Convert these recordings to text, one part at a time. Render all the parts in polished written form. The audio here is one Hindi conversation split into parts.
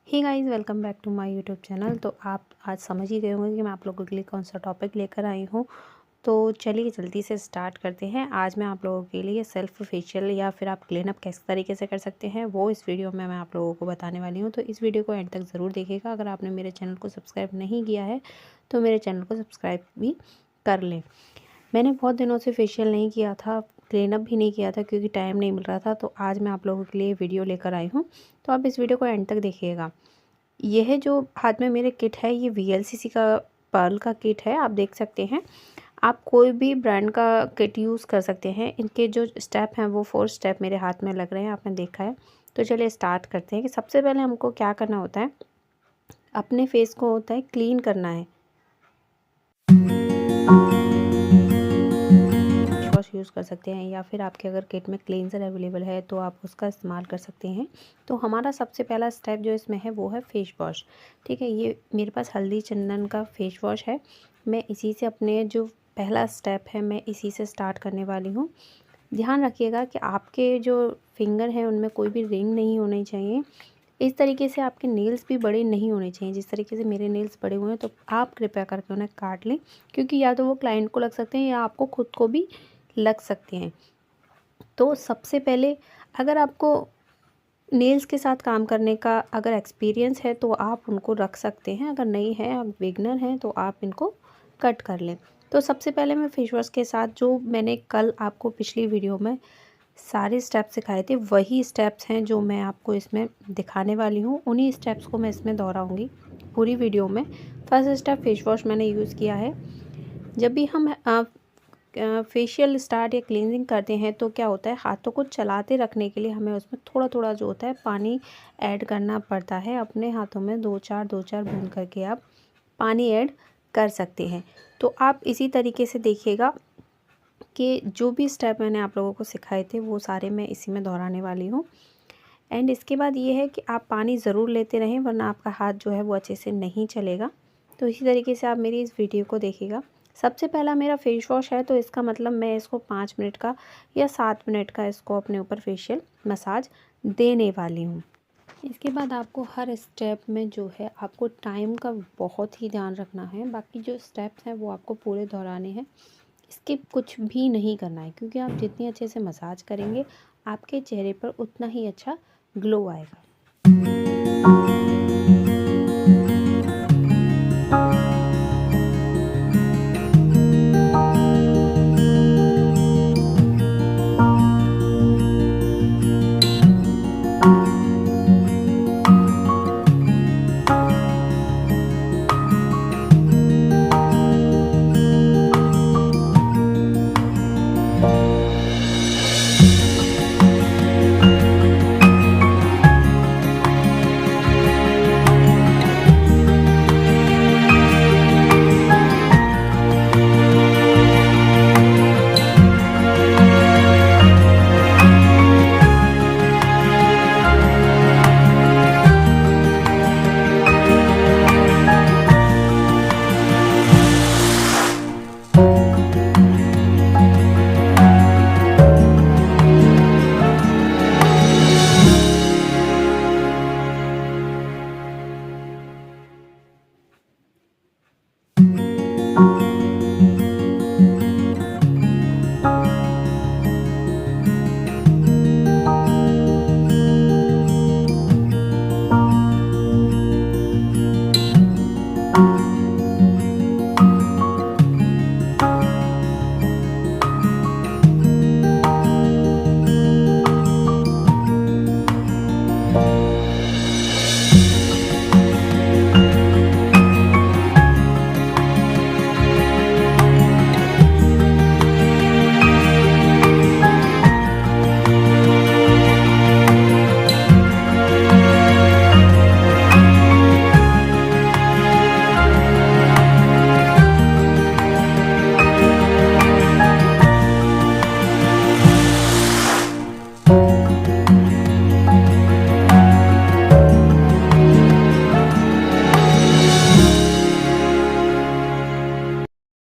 Hey guys, welcome back to my YouTube channel. तो आप आज समझ ही गए होंगे कि मैं आप लोगों के लिए कौन सा टॉपिक लेकर आई हूँ। तो चलिए जल्दी से स्टार्ट करते हैं। आज मैं आप लोगों के लिए सेल्फ फेशियल या फिर आप क्लीन अप किस तरीके से कर सकते हैं वो इस वीडियो में मैं आप लोगों को बताने वाली हूँ। तो इस वीडियो को एंड तक ज़रूर देखिएगा। अगर आपने मेरे चैनल को सब्सक्राइब नहीं किया है तो मेरे चैनल को सब्सक्राइब भी कर लें। मैंने बहुत दिनों से फेशियल नहीं किया था, क्लीन अप भी नहीं किया था क्योंकि टाइम नहीं मिल रहा था। तो आज मैं आप लोगों के लिए वीडियो लेकर आई हूँ, तो आप इस वीडियो को एंड तक देखिएगा। यह जो हाथ में मेरे किट है ये वीएलसीसी का पर्ल का किट है। आप देख सकते हैं, आप कोई भी ब्रांड का किट यूज़ कर सकते हैं। इनके जो स्टेप हैं वो 4 स्टेप मेरे हाथ में लग रहे हैं, आपने देखा है। तो चलिए स्टार्ट करते हैं कि सबसे पहले हमको क्या करना होता है। अपने फेस को होता है क्लीन करना है। वॉश यूज़ कर सकते हैं या फिर आपके अगर किट में क्लींजर अवेलेबल है तो आप उसका इस्तेमाल कर सकते हैं। तो हमारा सबसे पहला स्टेप जो इसमें है वो है फेस वॉश। ठीक है, ये मेरे पास हल्दी चंदन का फेस वॉश है। मैं इसी से अपने जो पहला स्टेप है मैं इसी से स्टार्ट करने वाली हूँ। ध्यान रखिएगा कि आपके जो फिंगर हैं उनमें कोई भी रिंग नहीं होनी चाहिए। इस तरीके से आपके नेल्स भी बड़े नहीं होने चाहिए। जिस तरीके से मेरे नेल्स बड़े हुए हैं तो आप कृपया करके उन्हें काट लें, क्योंकि या तो वो क्लाइंट को लग सकते हैं या आपको खुद को भी लग सकते हैं। तो सबसे पहले अगर आपको नेल्स के साथ काम करने का अगर एक्सपीरियंस है तो आप उनको रख सकते हैं, अगर नहीं है, आप बिगनर हैं तो आप इनको कट कर लें। तो सबसे पहले मैं फेस वॉश के साथ जो मैंने कल आपको पिछली वीडियो में सारे स्टेप्स सिखाए थे वही स्टेप्स हैं जो मैं आपको इसमें दिखाने वाली हूँ। उन्हीं स्टेप्स को मैं इसमें दोहराऊँगी पूरी वीडियो में। फर्स्ट स्टेप फेस वॉश मैंने यूज़ किया है। जब भी हम फेशियल स्टार्ट या क्लींजिंग करते हैं तो क्या होता है, हाथों को चलाते रखने के लिए हमें उसमें थोड़ा थोड़ा जो होता है पानी ऐड करना पड़ता है। अपने हाथों में दो चार बूंद करके आप पानी ऐड कर सकते हैं। तो आप इसी तरीके से देखिएगा कि जो भी स्टेप मैंने आप लोगों को सिखाए थे वो सारे मैं इसी में दोहराने वाली हूँ। एंड इसके बाद ये है कि आप पानी ज़रूर लेते रहें, वरना आपका हाथ जो है वो अच्छे से नहीं चलेगा। तो इसी तरीके से आप मेरी इस वीडियो को देखिएगा। सबसे पहला मेरा फेस वॉश है, तो इसका मतलब मैं इसको 5 मिनट का या 7 मिनट का इसको अपने ऊपर फेशियल मसाज देने वाली हूँ। इसके बाद आपको हर स्टेप में जो है आपको टाइम का बहुत ही ध्यान रखना है। बाकी जो स्टेप्स हैं वो आपको पूरे दोहराने हैं, स्किप कुछ भी नहीं करना है, क्योंकि आप जितनी अच्छे से मसाज करेंगे आपके चेहरे पर उतना ही अच्छा ग्लो आएगा।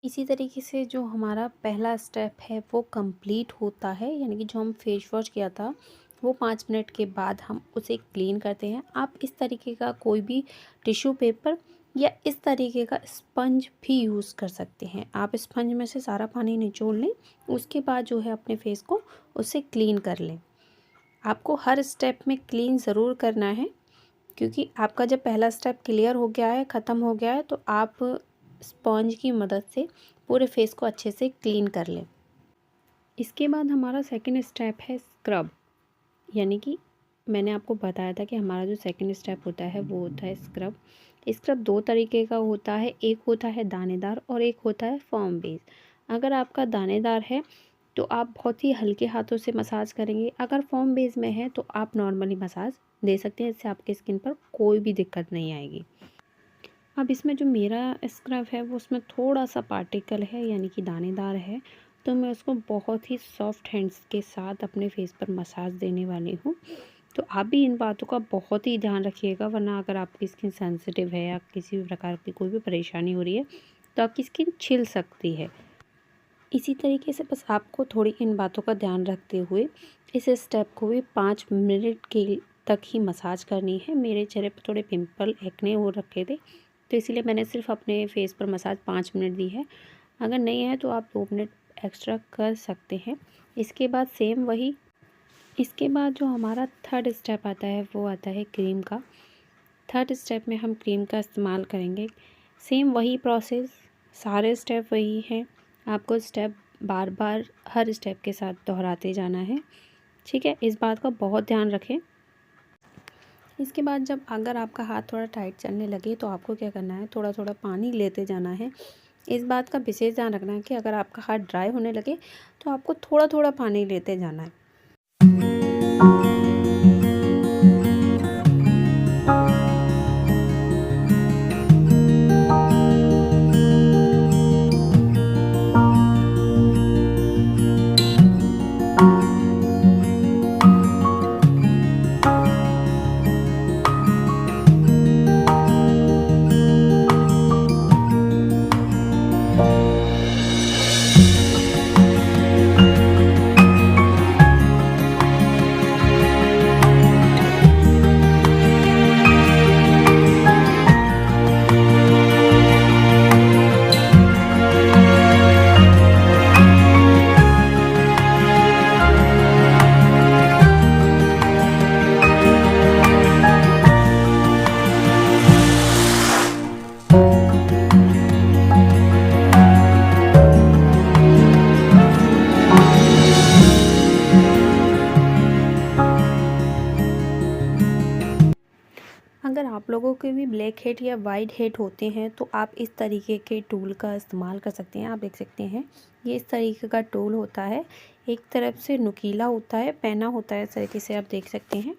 इसी तरीके से जो हमारा पहला स्टेप है वो कंप्लीट होता है, यानी कि जो हम फेस वॉश किया था वो 5 मिनट के बाद हम उसे क्लीन करते हैं। आप इस तरीके का कोई भी टिश्यू पेपर या इस तरीके का स्पंज भी यूज़ कर सकते हैं। आप स्पंज में से सारा पानी निचोड़ लें, उसके बाद जो है अपने फेस को उससे क्लीन कर लें। आपको हर स्टेप में क्लीन ज़रूर करना है, क्योंकि आपका जब पहला स्टेप क्लियर हो गया है, ख़त्म हो गया है, तो आप स्पॉन्ज की मदद से पूरे फेस को अच्छे से क्लीन कर लें। इसके बाद हमारा सेकंड स्टेप है स्क्रब, यानी कि मैंने आपको बताया था कि हमारा जो सेकंड स्टेप होता है वो होता है स्क्रब। स्क्रब 2 तरीके का होता है, एक होता है दानेदार और एक होता है फर्म बेस। अगर आपका दानेदार है तो आप बहुत ही हल्के हाथों से मसाज करेंगे। अगर फर्म बेस में है तो आप नॉर्मली मसाज दे सकते हैं, इससे आपके स्किन पर कोई भी दिक्कत नहीं आएगी। अब इसमें जो मेरा स्क्रब है वो उसमें थोड़ा सा पार्टिकल है, यानी कि दानेदार है, तो मैं उसको बहुत ही सॉफ्ट हैंड्स के साथ अपने फेस पर मसाज देने वाली हूँ। तो आप भी इन बातों का बहुत ही ध्यान रखिएगा, वरना अगर आपकी स्किन सेंसिटिव है या किसी भी प्रकार की कोई भी परेशानी हो रही है तो आपकी स्किन छिल सकती है। इसी तरीके से बस आपको थोड़ी इन बातों का ध्यान रखते हुए इस स्टेप को भी 5 मिनट के तक ही मसाज करनी है। मेरे चेहरे पर थोड़े पिंपल एक्ने हो रखे थे, तो इसीलिए मैंने सिर्फ अपने फेस पर मसाज 5 मिनट दी है। अगर नहीं है तो आप 2 मिनट एक्स्ट्रा कर सकते हैं। इसके बाद सेम वही, इसके बाद जो हमारा थर्ड स्टेप आता है वो आता है क्रीम का। थर्ड स्टेप में हम क्रीम का इस्तेमाल करेंगे। सेम वही प्रोसेस, सारे स्टेप वही हैं। आपको स्टेप बार बार हर स्टेप के साथ दोहराते जाना है, ठीक है। इस बात का बहुत ध्यान रखें। इसके बाद जब अगर आपका हाथ थोड़ा टाइट चलने लगे तो आपको क्या करना है, थोड़ा थोड़ा पानी लेते जाना है। इस बात का विशेष ध्यान रखना है कि अगर आपका हाथ ड्राई होने लगे तो आपको थोड़ा थोड़ा पानी लेते जाना है। अगर आप लोगों के भी ब्लैक हेड या वाइट हेड होते हैं तो आप इस तरीके के टूल का इस्तेमाल कर सकते हैं। आप देख सकते हैं ये इस तरीके का टूल होता है, एक तरफ से नुकीला होता है, पैना होता है, इस तरीके से आप देख सकते हैं,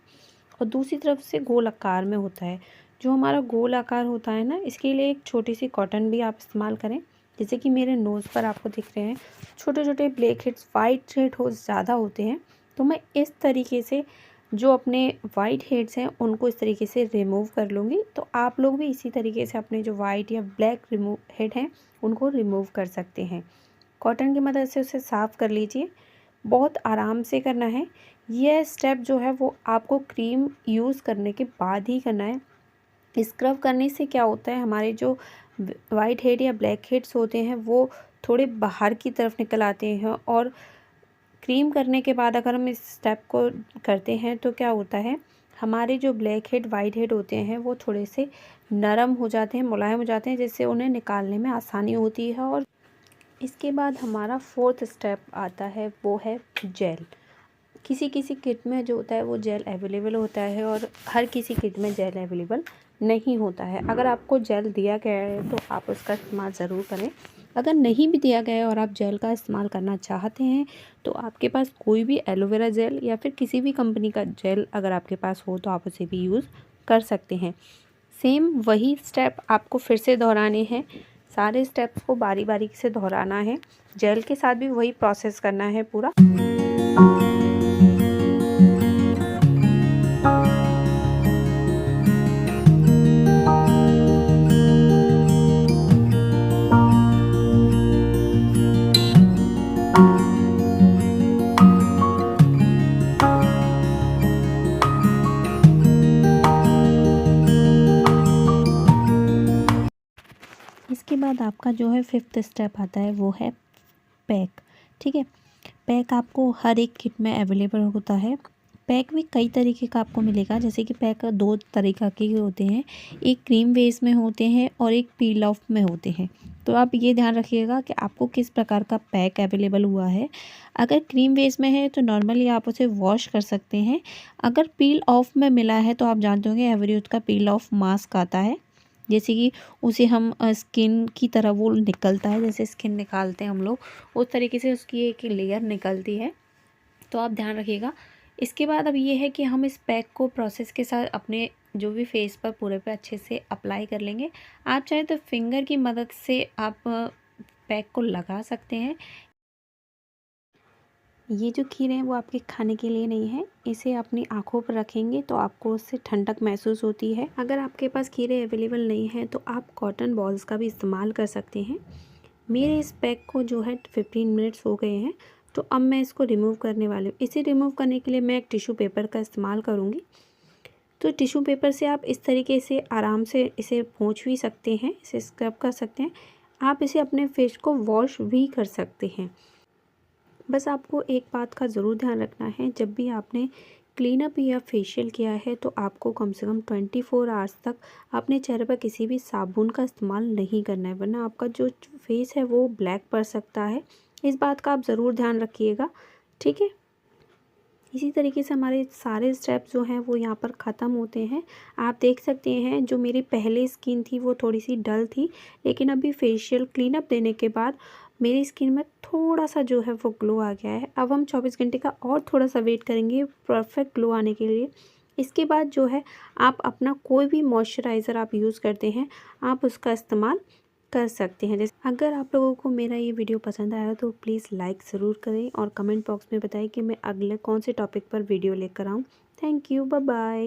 और दूसरी तरफ से गोल आकार में होता है। जो हमारा गोल आकार होता है ना, इसके लिए एक छोटी सी कॉटन भी आप इस्तेमाल करें। जैसे कि मेरे नोज़ पर आपको दिख रहे हैं छोटे छोटे ब्लैक हेड्स, वाइट हेड हो ज़्यादा होते हैं, तो मैं इस तरीके से जो अपने वाइट हेड्स हैं उनको इस तरीके से रिमूव कर लूँगी। तो आप लोग भी इसी तरीके से अपने जो वाइट या ब्लैक हेड हैं उनको रिमूव कर सकते हैं। कॉटन की मदद से उसे साफ़ कर लीजिए, बहुत आराम से करना है। यह स्टेप जो है वो आपको क्रीम यूज़ करने के बाद ही करना है। स्क्रब करने से क्या होता है, हमारे जो वाइट हेड या ब्लैक हेड्स होते हैं वो थोड़े बाहर की तरफ निकल आते हैं, और क्रीम करने के बाद अगर हम इस स्टेप को करते हैं तो क्या होता है, हमारे जो ब्लैक हेड वाइट हेड होते हैं वो थोड़े से नरम हो जाते हैं, मुलायम हो जाते हैं, जिससे उन्हें निकालने में आसानी होती है। और इसके बाद हमारा फोर्थ स्टेप आता है वो है जेल। किसी किसी किट में जो होता है वो जेल अवेलेबल होता है और हर किसी किट में जेल अवेलेबल नहीं होता है। अगर आपको जेल दिया गया है तो आप उसका इस्तेमाल ज़रूर करें। अगर नहीं भी दिया गया है और आप जेल का इस्तेमाल करना चाहते हैं तो आपके पास कोई भी एलोवेरा जेल या फिर किसी भी कंपनी का जेल अगर आपके पास हो तो आप उसे भी यूज़ कर सकते हैं। सेम वही स्टेप आपको फिर से दोहराने हैं, सारे स्टेप्स को बारी बारी से दोहराना है। जेल के साथ भी वही प्रोसेस करना है पूरा। बाद आपका जो है 5th स्टेप आता है वो है पैक। ठीक है, पैक आपको हर एक किट में अवेलेबल होता है। पैक भी कई तरीके का आपको मिलेगा, जैसे कि पैक 2 तरीक़ा के होते हैं, एक क्रीम बेस में होते हैं और एक पील ऑफ में होते हैं। तो आप ये ध्यान रखिएगा कि आपको किस प्रकार का पैक अवेलेबल हुआ है। अगर क्रीम बेस में है तो नॉर्मली आप उसे वॉश कर सकते हैं। अगर पील ऑफ में मिला है तो आप जानते होंगे एवरीयूथ का पील ऑफ मास्क आता है, जैसे कि उसे हम स्किन की तरह वो निकलता है, जैसे स्किन निकालते हैं हम लोग, उस तरीके से उसकी एक लेयर निकलती है। तो आप ध्यान रखिएगा। इसके बाद अब ये है कि हम इस पैक को प्रोसेस के साथ अपने जो भी फेस पर पूरे पे अच्छे से अप्लाई कर लेंगे। आप चाहे तो फिंगर की मदद से आप पैक को लगा सकते हैं। ये जो खीर है वो आपके खाने के लिए नहीं है, इसे अपनी आँखों पर रखेंगे तो आपको उससे ठंडक महसूस होती है। अगर आपके पास खीरें अवेलेबल नहीं है तो आप कॉटन बॉल्स का भी इस्तेमाल कर सकते हैं। मेरे इस पैक को जो है 15 मिनट्स हो गए हैं, तो अब मैं इसको रिमूव करने वाली हूँ। इसे रिमूव करने के लिए मैं एक टिश्यू पेपर का इस्तेमाल करूँगी। तो टिश्यू पेपर से आप इस तरीके से आराम से इसे पोंछ भी सकते हैं, इसे स्क्रब कर सकते हैं। आप इसे अपने फेस को वॉश भी कर सकते हैं। बस आपको एक बात का ज़रूर ध्यान रखना है, जब भी आपने क्लीन अप या फेशियल किया है तो आपको कम से कम 24 आवर्स तक अपने चेहरे पर किसी भी साबुन का इस्तेमाल नहीं करना है, वरना आपका जो फेस है वो ब्लैक पड़ सकता है। इस बात का आप ज़रूर ध्यान रखिएगा, ठीक है। इसी तरीके से हमारे सारे स्टेप्स जो हैं वो यहाँ पर ख़त्म होते हैं। आप देख सकते हैं जो मेरी पहले स्किन थी वो थोड़ी सी डल थी, लेकिन अभी फेशियल क्लीन अप देने के बाद मेरी स्किन में थोड़ा सा जो है वो ग्लो आ गया है। अब हम 24 घंटे का और थोड़ा सा वेट करेंगे परफेक्ट ग्लो आने के लिए। इसके बाद जो है आप अपना कोई भी मॉइस्चराइज़र आप यूज़ करते हैं, आप उसका इस्तेमाल कर सकते हैं। जैसे अगर आप लोगों को मेरा ये वीडियो पसंद आया तो प्लीज़ लाइक ज़रूर करें और कमेंट बॉक्स में बताएं कि मैं अगले कौन से टॉपिक पर वीडियो लेकर आऊँ। Thank you, bye bye.